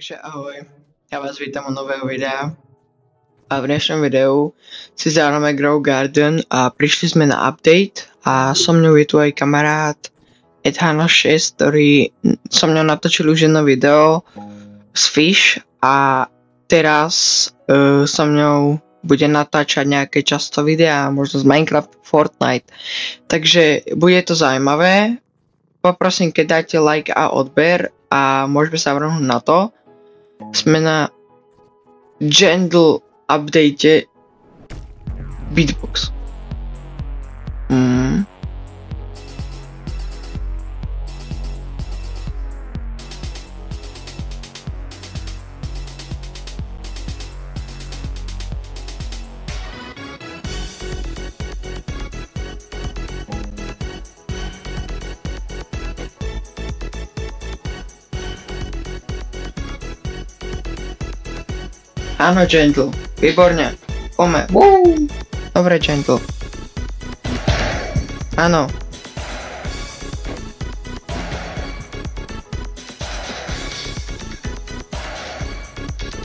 Takže ahoj, ja vás vítam u nového videa a v dnešnom videu si zahráme Grow Garden a prišli sme na update a so mnou je tu aj kamarát Edhano6, ktorý so mnou natočil už jedno video z Fish a teraz so mnou bude natáčať nejaké často videá, možno z Minecraft, Fortnite, takže bude to zaujímavé. Poprosím, keď dáte like a odber a môžeme sa vrhnúť na to. Sme na Gentle update Beatbox. Áno, Gentle, výborne, poďme. Dobre, Gentle. Áno.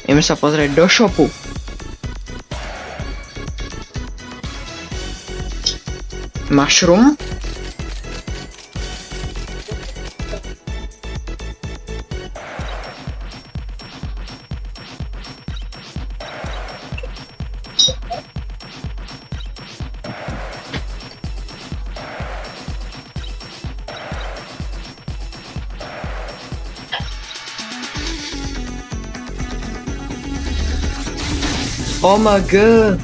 Ideme sa pozrieť do shopu. Mushroom. Oh my god,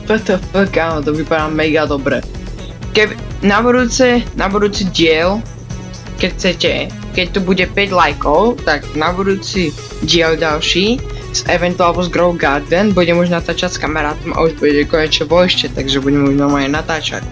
what the fuck, áno, to vypadá mega dobre. Na budúci diel, keď chcete, keď tu bude 5 lajkov, tak na budúci diel ďalší z eventu alebo z Grow Garden budem už natáčať s kamarátom a už bude konečne vojšte, takže budem už normálne natáčať.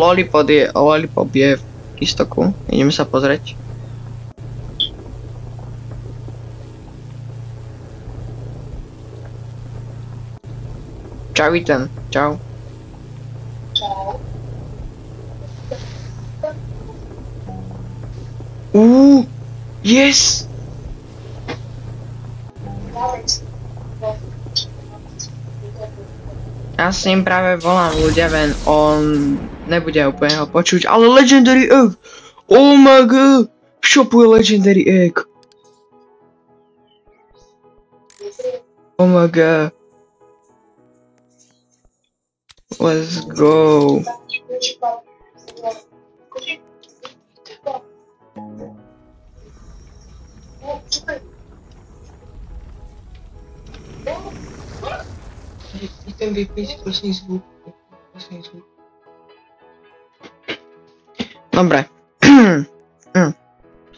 Lollipop je v istoku. Ideme sa pozrieť. Čau, Ethan. Čau. Čau. Yes! Ja s ním práve volám ľudia, ven on nebude úplne ho počuť, ale Legendary Egg! Oh my god! V shopu je Legendary Egg! Oh my god! Let's go! Ten vypíš prosím zvuk. Dobre.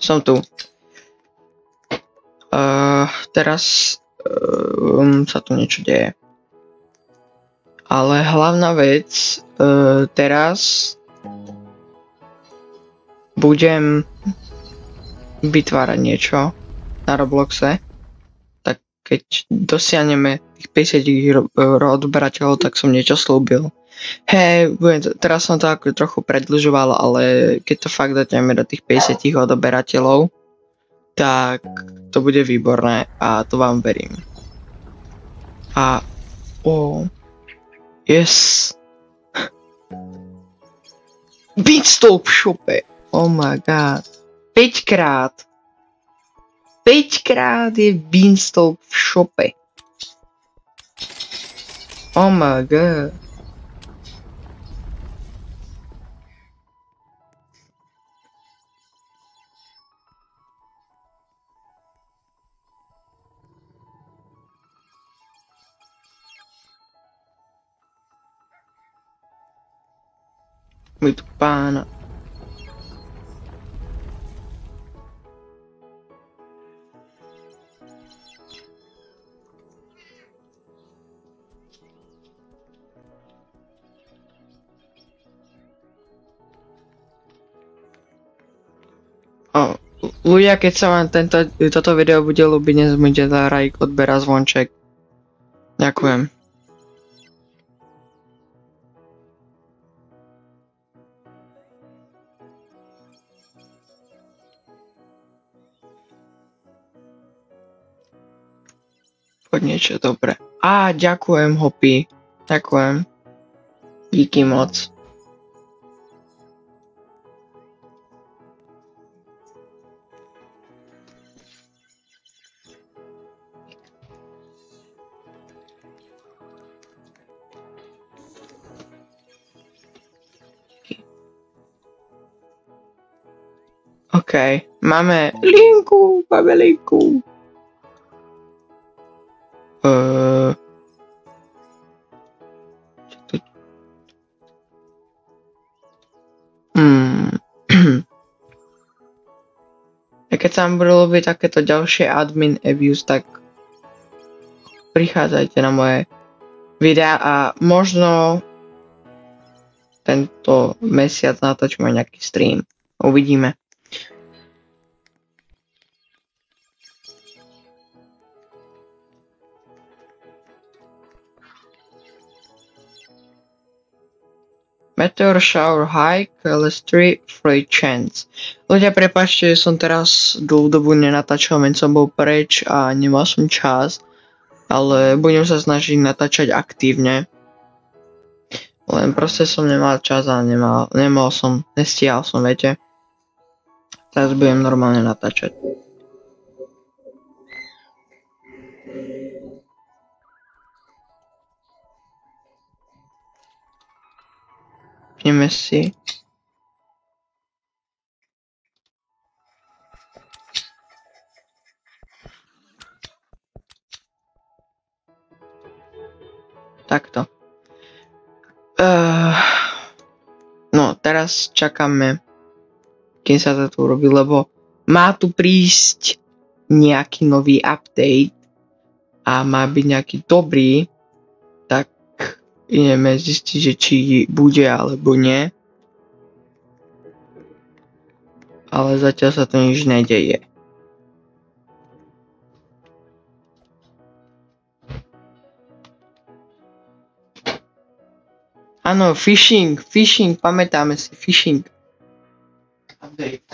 Som tu. Teraz sa tu niečo deje. Ale hlavná vec, teraz budem vytvárať niečo na Robloxe. Tak keď dosiahneme tých 50 odberateľov, tak som niečo slúbil. Hej, teraz som to ako trochu predĺžoval, ale keď to fakt dáme do tých 50 odberateľov, tak to bude výborné a to vám verím. A yes. Beanstalk v shope. Oh my god. 5 krát je Beanstalk v shope. Oh my god. Muito pana. Ľudia, keď sa vám toto video bude ľúbiť, nezabudnite dať like, odber a zvonček. Ďakujem. Poď niečo dobre. Ďakujem, Hopi. Ďakujem. Díky moc. OK, máme linku. Keď sa vám budú ľúbiť takéto ďalšie admin abuse, tak prichádzajte na moje videá a možno tento mesiac natočíme nejaký stream. Uvidíme. Meteor shower high, chemistry, free chance. Ľudia, prepáčte, som teraz dlhú dobu nenatáčal, veď som bol preč a nemal som čas, ale budem sa snažiť natáčať aktívne. Len proste som nemal čas a nestíhal som, viete. Teraz budem normálne natáčať. Pneme si. Takto. No, teraz čakáme, kým sa to tu urobí, lebo má tu prísť nejaký nový update a má byť nejaký dobrý, tak ideme zistiť, že či bude alebo nie. Ale zatiaľ sa to nič nedeje. Áno, phishing, pamätáme si, phishing. Update.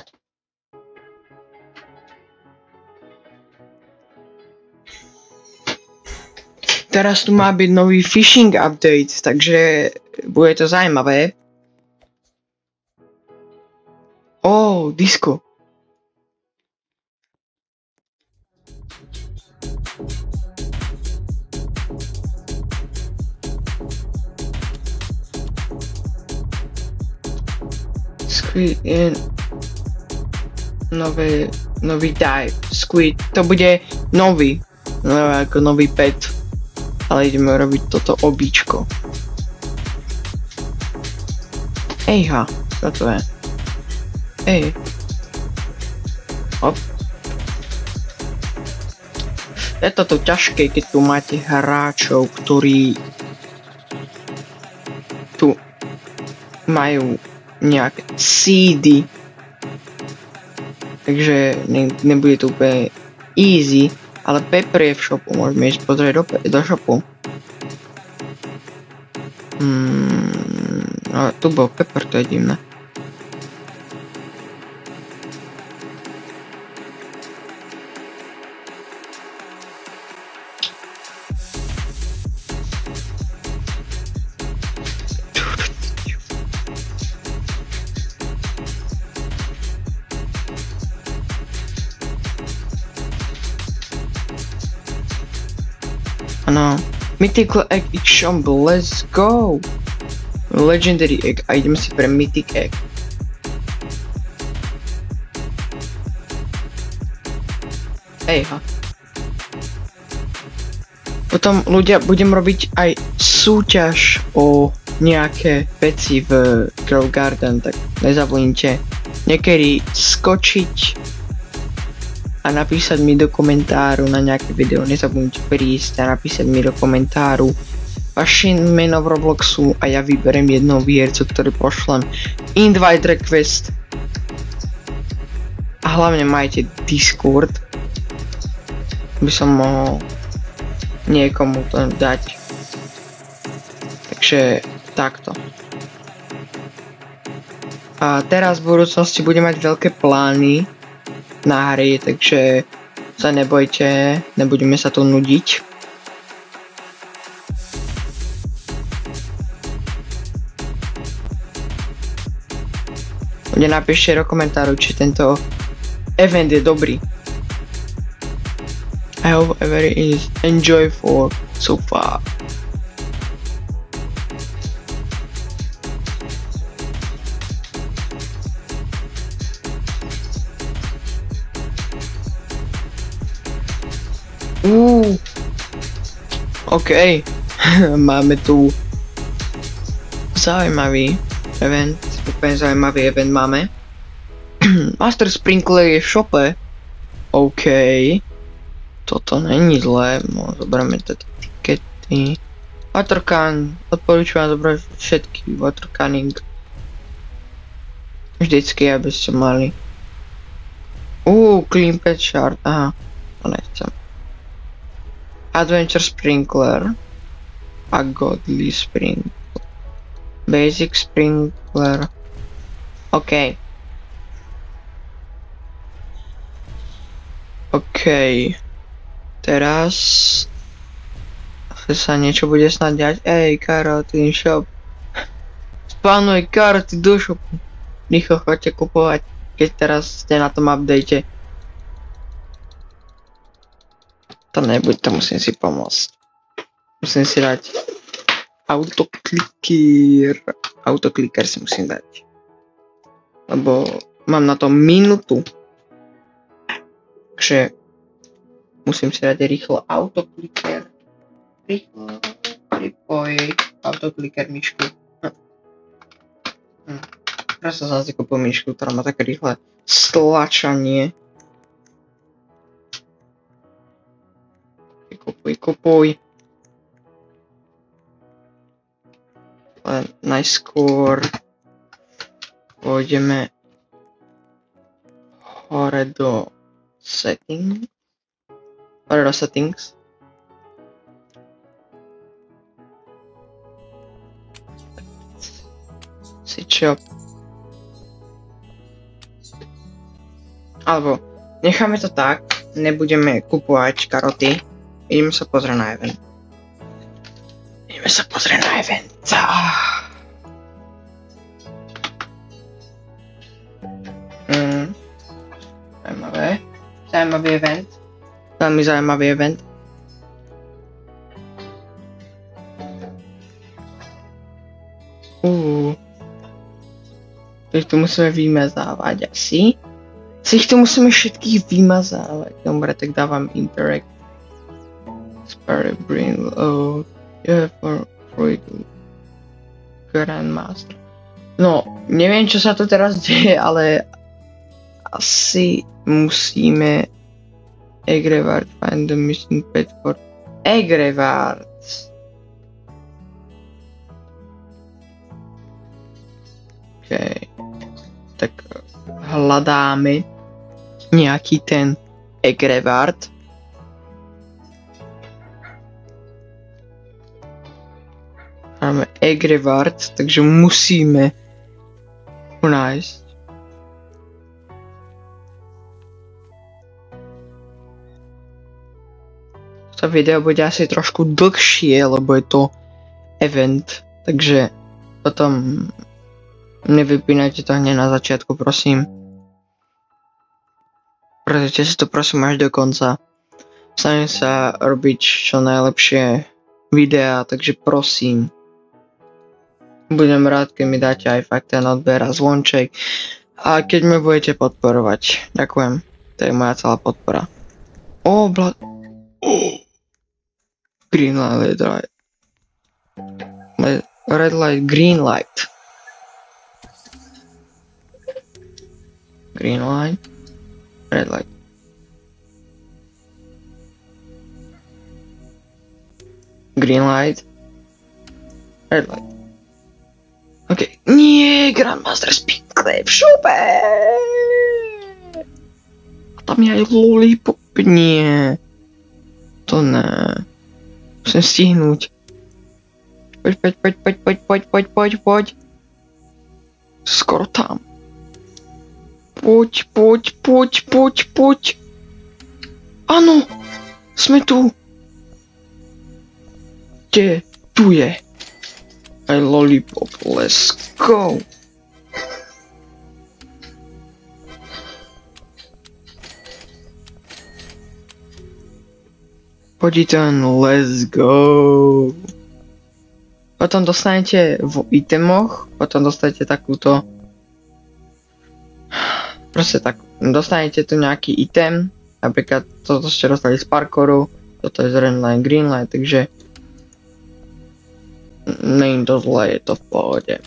Teraz tu má byť nový phishing update, takže bude to zaujímavé. Disco. Squid in nový type. Squid, to bude nový, ako nový pet. Ale ideme robiť toto obíčko. Ejha, čo to je? Ej. Hop. Je toto ťažké, keď tu máte hráčov, ktorí tu majú nejaké seedy. Takže nebude to úplne easy. Ale Pepper je v shopu, môžeme ísť pozrieť do shopu. Ale tu bol Pepper, to je divné. Ano, Mythical Egg Ixomble, let's go! Legendary Egg, a ideme si pre Mythic Egg. Ejha. Potom ľudia, budem robiť aj súťaž o nejaké veci v Grow Garden, tak nezabudnite niekedy skočiť a napísať mi do komentáru na nejaké video. Nezabudnite prísť a napísať mi do komentáru vaše meno v Robloxu a ja vyberiem jednoho výhercu, ktorý pošlem invite request. A hlavne majte Discord, aby som mohol niekomu to dať. Takže takto. A teraz v budúcnosti budem mať veľké plány na hry, takže sa nebojte, nebudeme sa tu nudiť. Napíšte do komentáru, či tento event je dobrý. I hope everyone is enjoyable so far. OK. Máme tu zaujímavý event. Úplne zaujímavý event máme. Master Sprinkler je v shope. OK. Toto není zlé. No, zoberieme tieto tikety. Watercan. Odporúčam zobrať všetky watercanning. Vždycky, aby ste mali. Clean pet shard. Aha. To nechcem. Adventure Sprinkler. A Godly Sprinkler. Basic Sprinkler. OK. OK. Teraz sa niečo bude snad diať. Ej, karotín shop. Spánuj karty do shopu. Rýchlo chodte kupovať, keď teraz ste na tom update. To nebuď, to musím si pomôcť. Musím si dať autokliker si musím dať. Lebo mám na to minútu. Takže musím si dať rýchlo autokliker. Rýchlo pripojiť autokliker myšku. Teraz som zase kúpil myšku, ktorá má také rýchle stlačanie. Kupuj. Ale najskôr pôjdeme hore do settings. Shop. Alebo necháme to tak, nebudeme kupovať karoty. Ideme sa pozrieť na event. Zaujímavý event. Veľmi zaujímavý event. Ich tu musíme vymazávať asi. Ich tu musíme všetkých vymazávať. Dobre, tak dávam interact. Spare brain load. Yeah, for Grandmaster. No, neviem, čo sa tu teraz deje, ale asi musíme Egrevard find the missing pet for Egrevard. OK. Tak hľadáme nejaký ten Egrevard. Máme Egrevard, takže musíme ho nájsť. To video bude asi trošku dlhšie, lebo je to event, takže potom nevypínajte to hneď na začiatku, prosím. Pozrite si to prosím až do konca. Snažím sa robiť čo najlepšie videá, takže prosím. Budem rád, keď mi dáte aj fakt ten odber a zvonček. A keď ma budete podporovať. Ďakujem. To je moja celá podpora. Green light, red light, green light. Green light, red light. Green light, red light. OK. Nie, Grandmaster Sprinkler v šope. A tam je aj lollipop. Nie. To ne. Musím stihnúť. Poď. Skoro tam. Poď. Áno, sme tu. Kde? Tu je. Aj lollipop, let's go. Poď ten, let's go. Potom dostanete v itemoch, potom dostanete takúto. Proste tak, dostanete tu nejaký item, napríklad toto ste dostali z parkouru, toto je z red line, green line, takže není to zle, je to v pohode.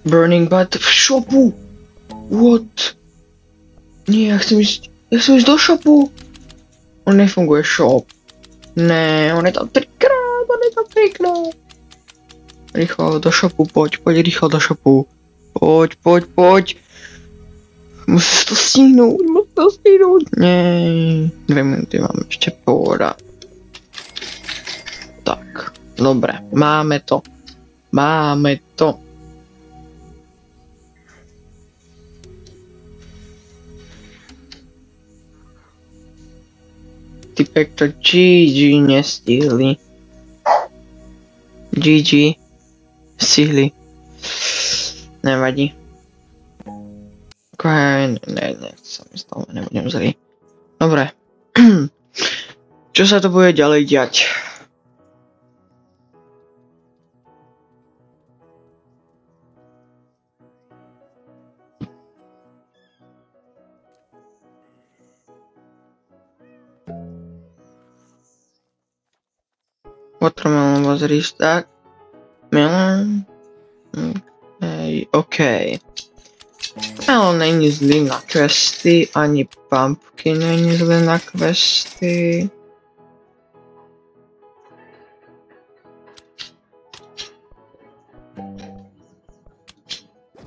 Burning Bat v shopu. What? Nie, ja chcem ísť do shopu. On nefunguje shop. Ne, on je tam trikrát. Rýchlo do shopu, poď rýchlo do shopu. Poď. Musíš to stihnúť. Nie, 2 minúty mám ešte pohoda. Tak, dobre, máme to. Typek to GG nestihli. GG stihli. Nevadí. Ne, sa mi stalo, nebudem zlý. Dobre. Čo sa to bude ďalej diať? Watermelon was restocked. Melon? Okay. Melon není zlý na questy, ani pumpkin není zlý na questy.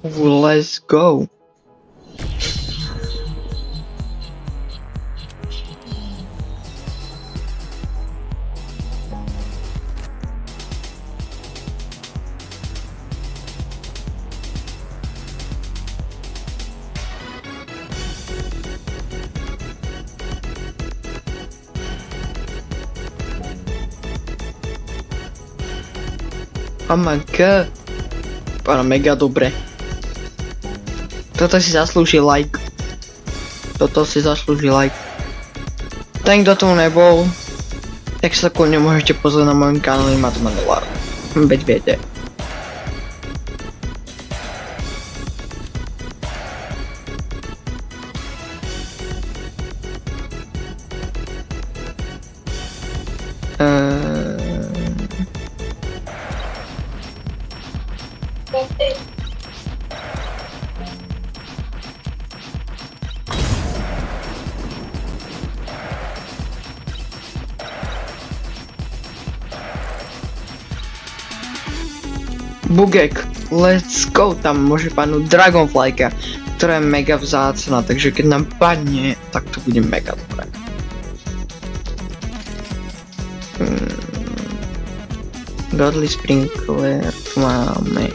Let's go. Oh my god. Pána mega dobre. Toto si zaslúži like. Ten, kto tu nebol, tak sa kľudne môžete pozrieť na mojom kanáli Matman Dolar. Veď viete. Bugek, let's go, tam môže padnúť Dragonflyka, ktorá je mega vzácna, takže keď nám padne, tak to bude mega dobré. Godly Sprinkler, tu máme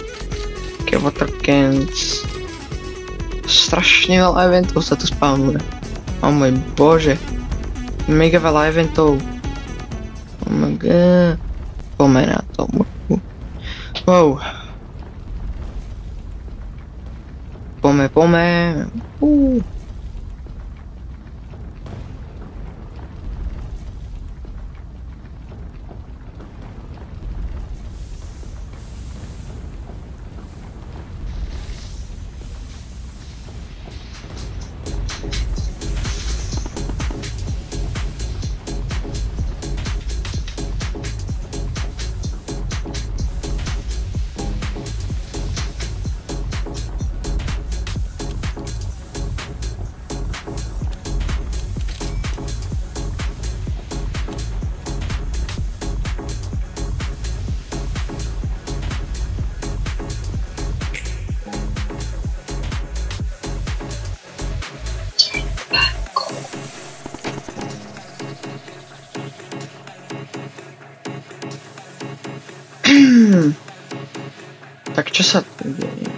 Water Cans, strašne veľa eventov sa tu spawnuje. Oh môj bože, mega veľa eventov. Oh my god, poďme na to. Wow. Poďme. Tak čo sa tu deje?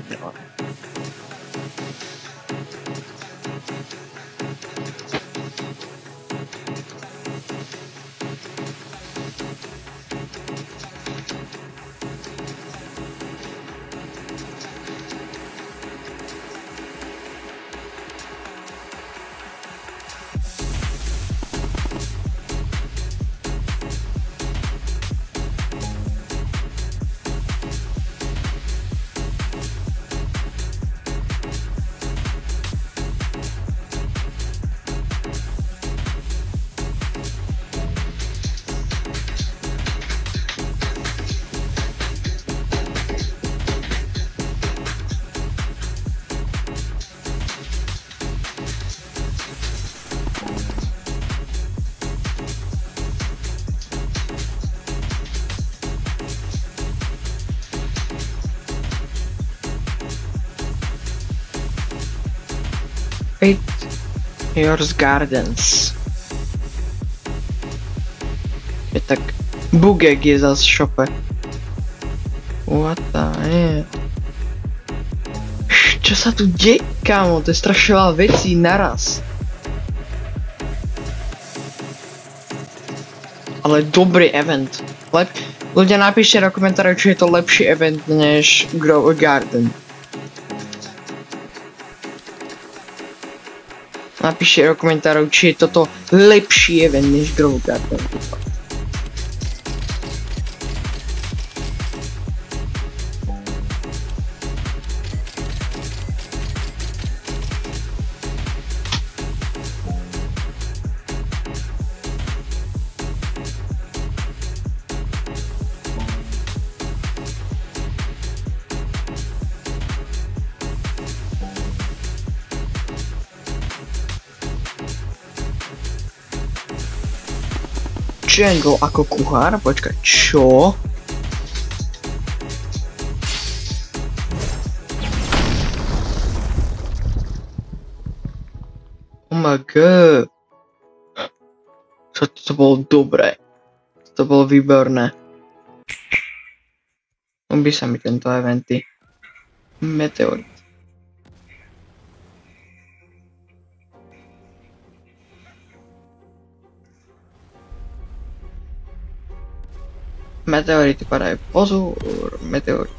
Fate Yours Gardens. Je tak Bugek je zas v šope. What the hell? Čo sa tu deje, kámo? To je strašne veľa vecí naraz. Ale dobrý event. Ľudia napíšte do komentárov, či je to lepší event než Grow a Garden. Napíšte do komentárov, či je toto lepší event než Grow a Garden. Jungle ako kuchár? Počkaj, čo? Oh my god. Čo to bolo dobré. To bolo výborné. Ľúbi sa mi tento eventy. Meteorit. Meteority padajú. Pozor, meteorit.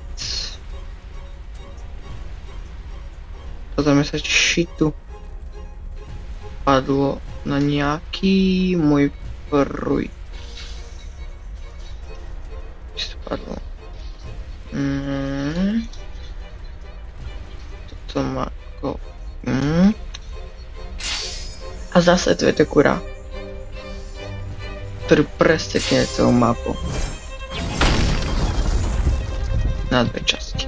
Toto mi sa šitu padlo na nejaký môj prúj. Čo to padlo? Toto má ako... A zase tu je to kura, ktorý prestekne celú mapu. Na dve časti.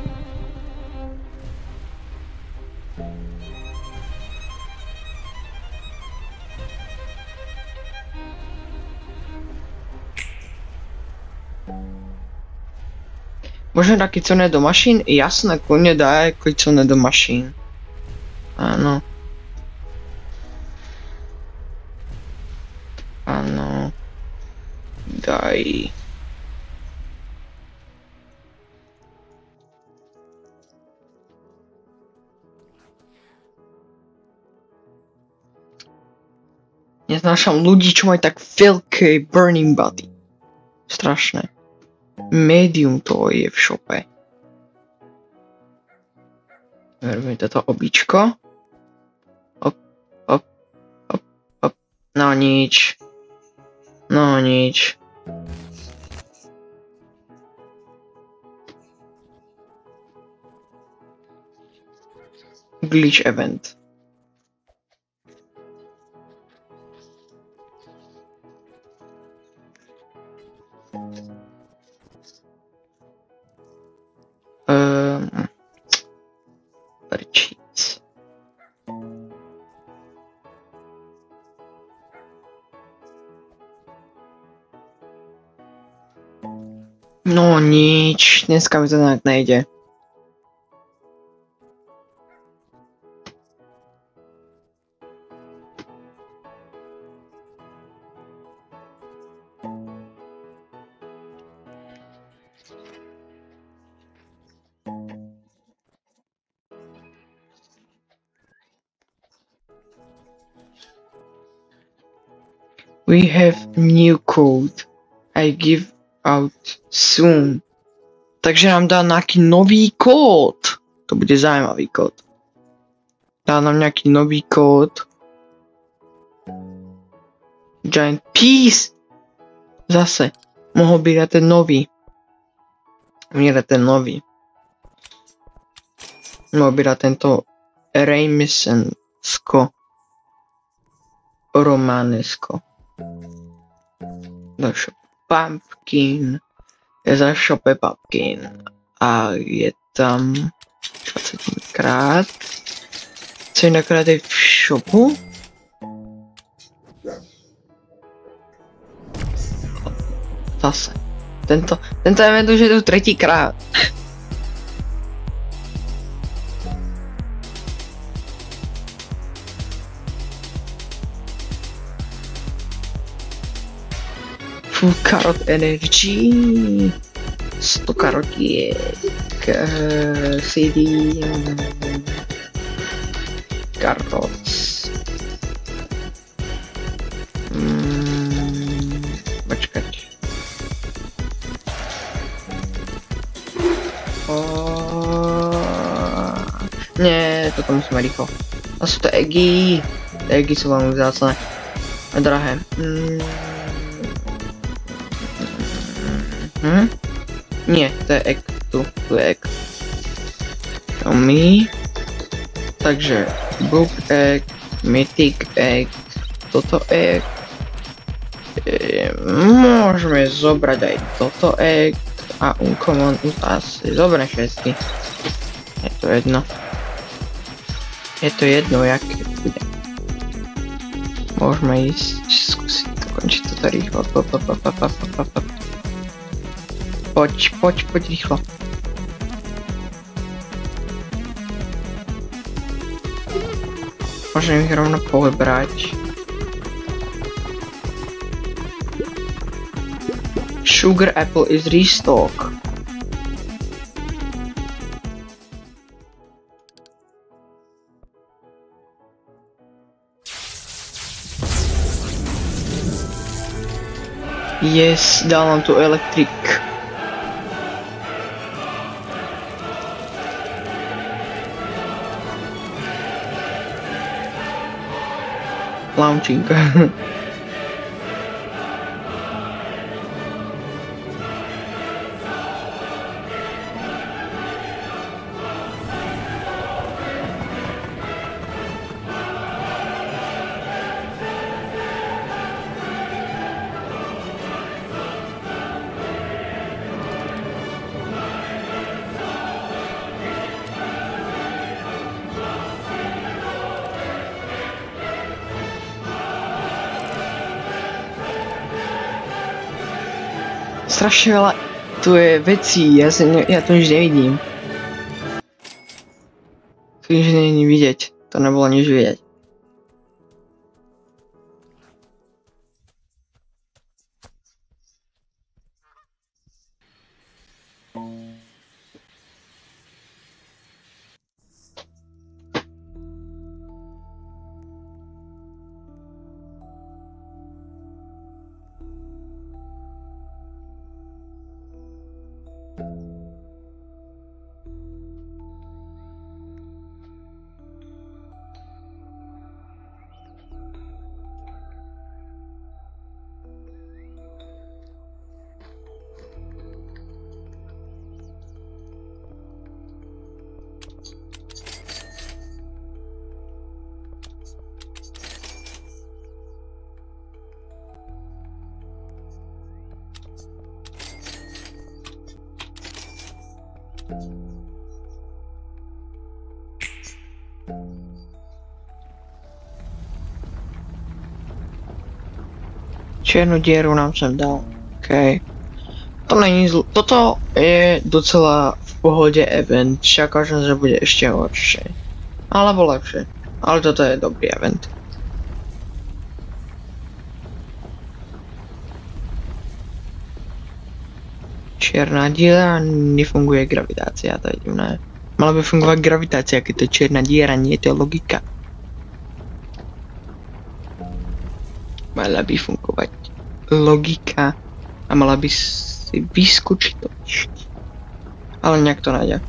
Možno dá kicone do mašín? Jasné, kľudne dá kicone do mašín. Áno. Áno. Daj. Neznášam ľudí, čo majú tak veľké burning body. Strašné. Medium to je v šope. Robím toto običko. Hop, hop, hop, hop. No nič. No nič. Glitch event. Cheats. No nič, dneska mi to tak nejde. We have new code. I give out soon. Takže nám dá nejaký nový kód. To bude zaujímavý kód. Dá nám nejaký nový kód. Giant Peace. Zase. Mohol by dať ten nový. Mohol by dať tento Remisensko. Romanesko. Další pumpkin. Je za šope pumpkin. A je tam 20 krát. Co jinak je v shopu? Zase. Tento event už je tu třetíkrát. Full karot energy. 100 karotiek. CD. Karots. Počkať. Nie, toto musíme rýchlo. A sú to eggy. Eggy sú veľmi vzácne. A drahé. Nie, to je egg. Tu je egg. Show me. Takže book egg, mythic egg, toto egg. Môžeme zobrať aj toto egg a uncommon asi zoberiem všetky. Je to jedno. Je to jedno, jaké bude. Môžeme ísť skúsiť dokončiť toto rýchlo. Poď rýchlo. Môžem ich rovno pobrať. Sugar apple is restock. Yes, dal nám tu elektrik. Launching. Strašne veľa tu je vecí, ja to nič nevidím. Tu nič není vidieť, to nebolo nič vidieť. Čiernu dieru nám sem dal. OK. To není zl... Toto je docela v pohode event. Čakal som, že bude ešte horšie. Alebo lepšie. Ale toto je dobrý event. Čierna diera, nefunguje gravitácia, to je divné. Mala by fungovať gravitácia, keď to je čierna diera, nie, to je logika. Mala by fungovať logika a mala by si vyskočiť do výšky. Ale nejak to nájde.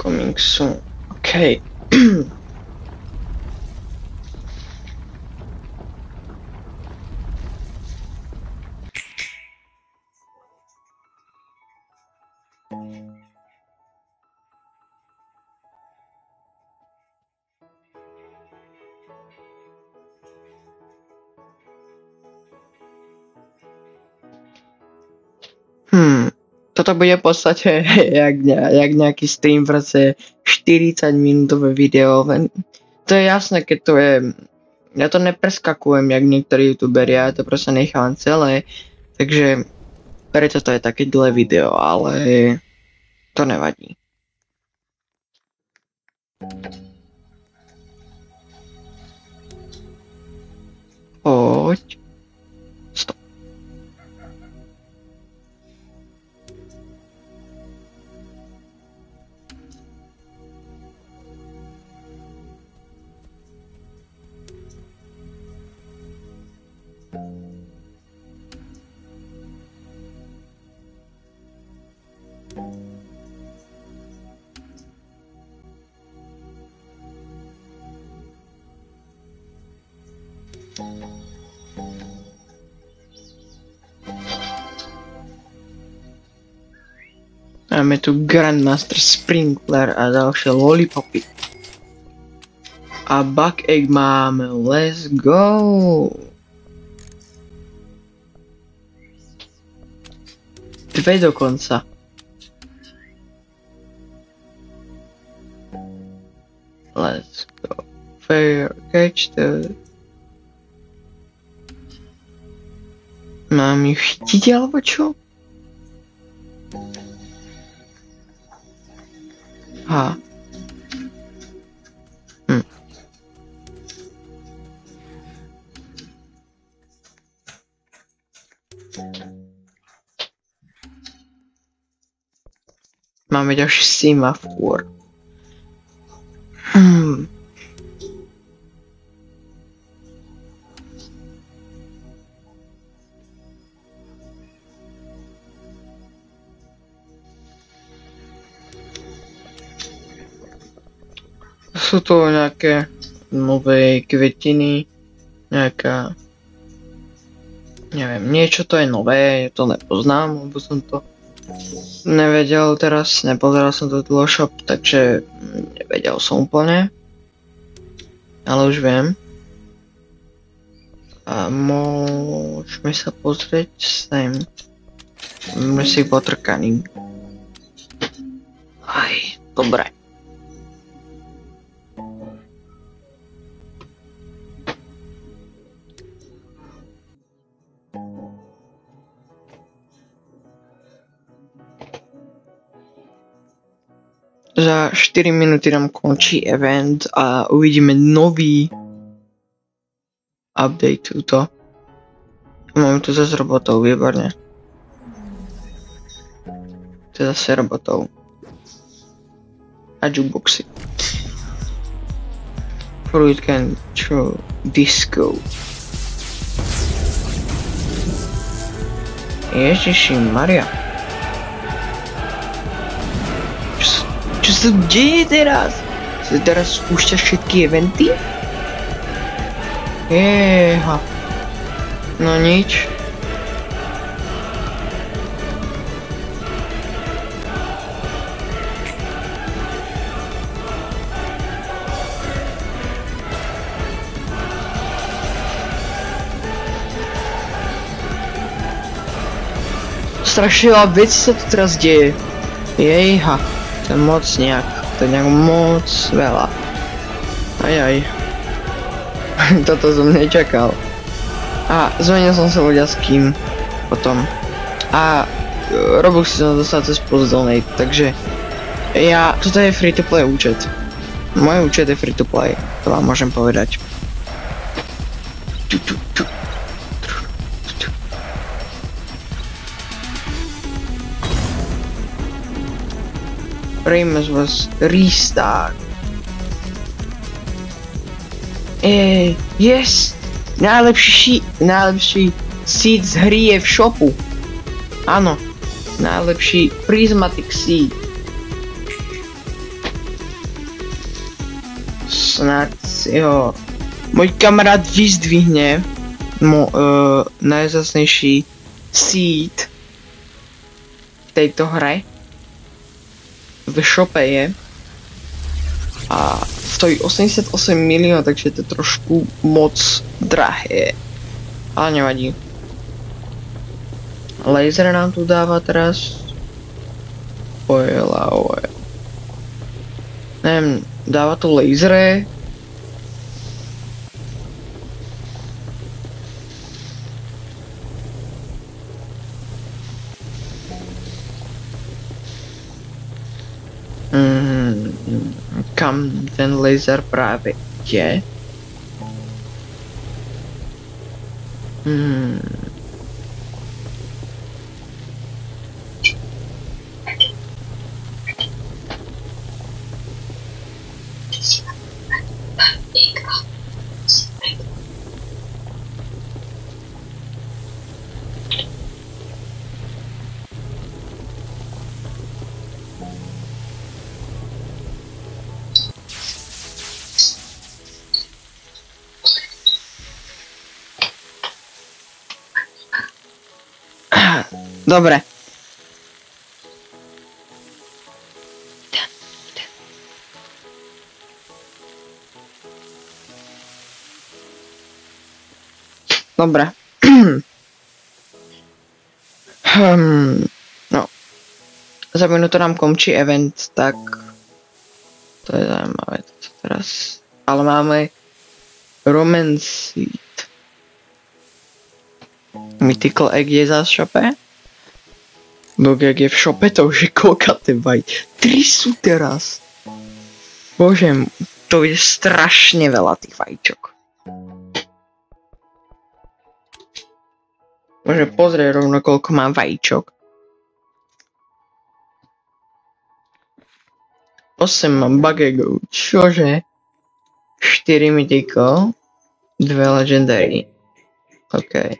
Coming soon. OK. Toto bude v podstate jak nejaký stream proste 40 minútové video. To je jasné, keď to je... Ja to nepreskakujem jak niektorí youtuberi, ja to proste nechávam celé. Takže preto to je také dlhé video, ale to nevadí. Poď. Stop. Máme tu Grandmaster Sprinkler a ďalšie lollipopy. A Bug Egg máme, let's go! 2 dokonca. Let's go. Fair catch the... Mám ju chytiť alebo čo? Ha. Máme ďalší semafor. Sú to nejaké nové kvetiny, nejaká, neviem, niečo to je nové, to nepoznám, lebo som to nevedel teraz, nepozeral som to dlho shop, takže nevedel som úplne, ale už viem. A môžeme sa pozrieť sem, môžeme si potrkaný. Aj, dobre. Za 4 minúty nám končí event a uvidíme nový update túto. Máme tu zase robotov, výborne. To je zase robotov. A jukeboxy. Fruit can throw disco. Ježiši Maria. Čo sa deje teraz? Sa teraz spúšťaš všetky eventy? Jeha. No nič. Strašne veľa vecí sa tu teraz deje. Jejha. To je moc nejak. To je nejak moc veľa. Ajaj. Toto som nečakal. A zmenil som sa ľudia s kým. Potom. A Robuxy som dostal cez post-donate. Takže ja... Toto je free to play účet. Môj účet je free to play. To vám môžem povedať. Ramos was restart. Yes! Najlepší seed z hry je v shopu. Áno. Najlepší prismatic seed. Snad si ho môj kamarát vyzdvihne najvzácnejší seed v tejto hre. V shope je a stojí 88 miliónov, takže to je trošku moc drahé, ale nevadí. Laser nám tu dáva teraz oil. Neviem, dáva tu lasery. Kam ten laser práve je? Dobre. Dobre. No. Za minútu nám končí event, tak to je zaujímavé teraz. Ale máme Romance Seed. Mythical Egg je za šope? Dog Egg je v šope, to už je koľkaté vaj. 3 sú teraz. Bože, to je strašne veľa tých vajíčok. Bože, pozrie rovno koľko mám vajíčok. 8 mám bug eggov, čože? 4 mythical, 2 legendary. OK.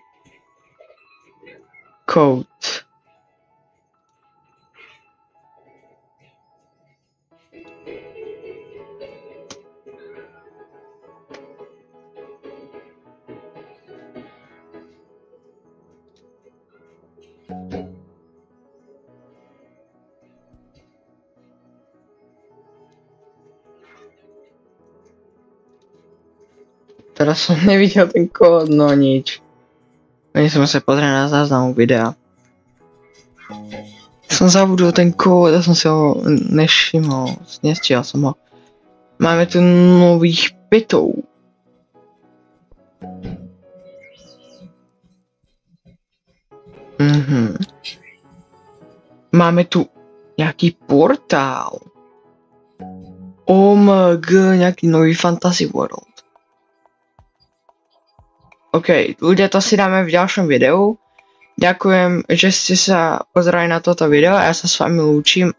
Code. Teraz som nevidel ten kód, no nič. Oni som sa pozrieť na záznamu videa. Som zabudol ten kód, ja som si ho nevšimol, nestihol som ho. Máme tu nových petov. Máme tu nejaký portál. OMG, nejaký nový Fantasy World. OK, ľudia, to si dáme v ďalšom videu. Ďakujem, že ste sa pozerali na toto video a ja sa s vami lúčim.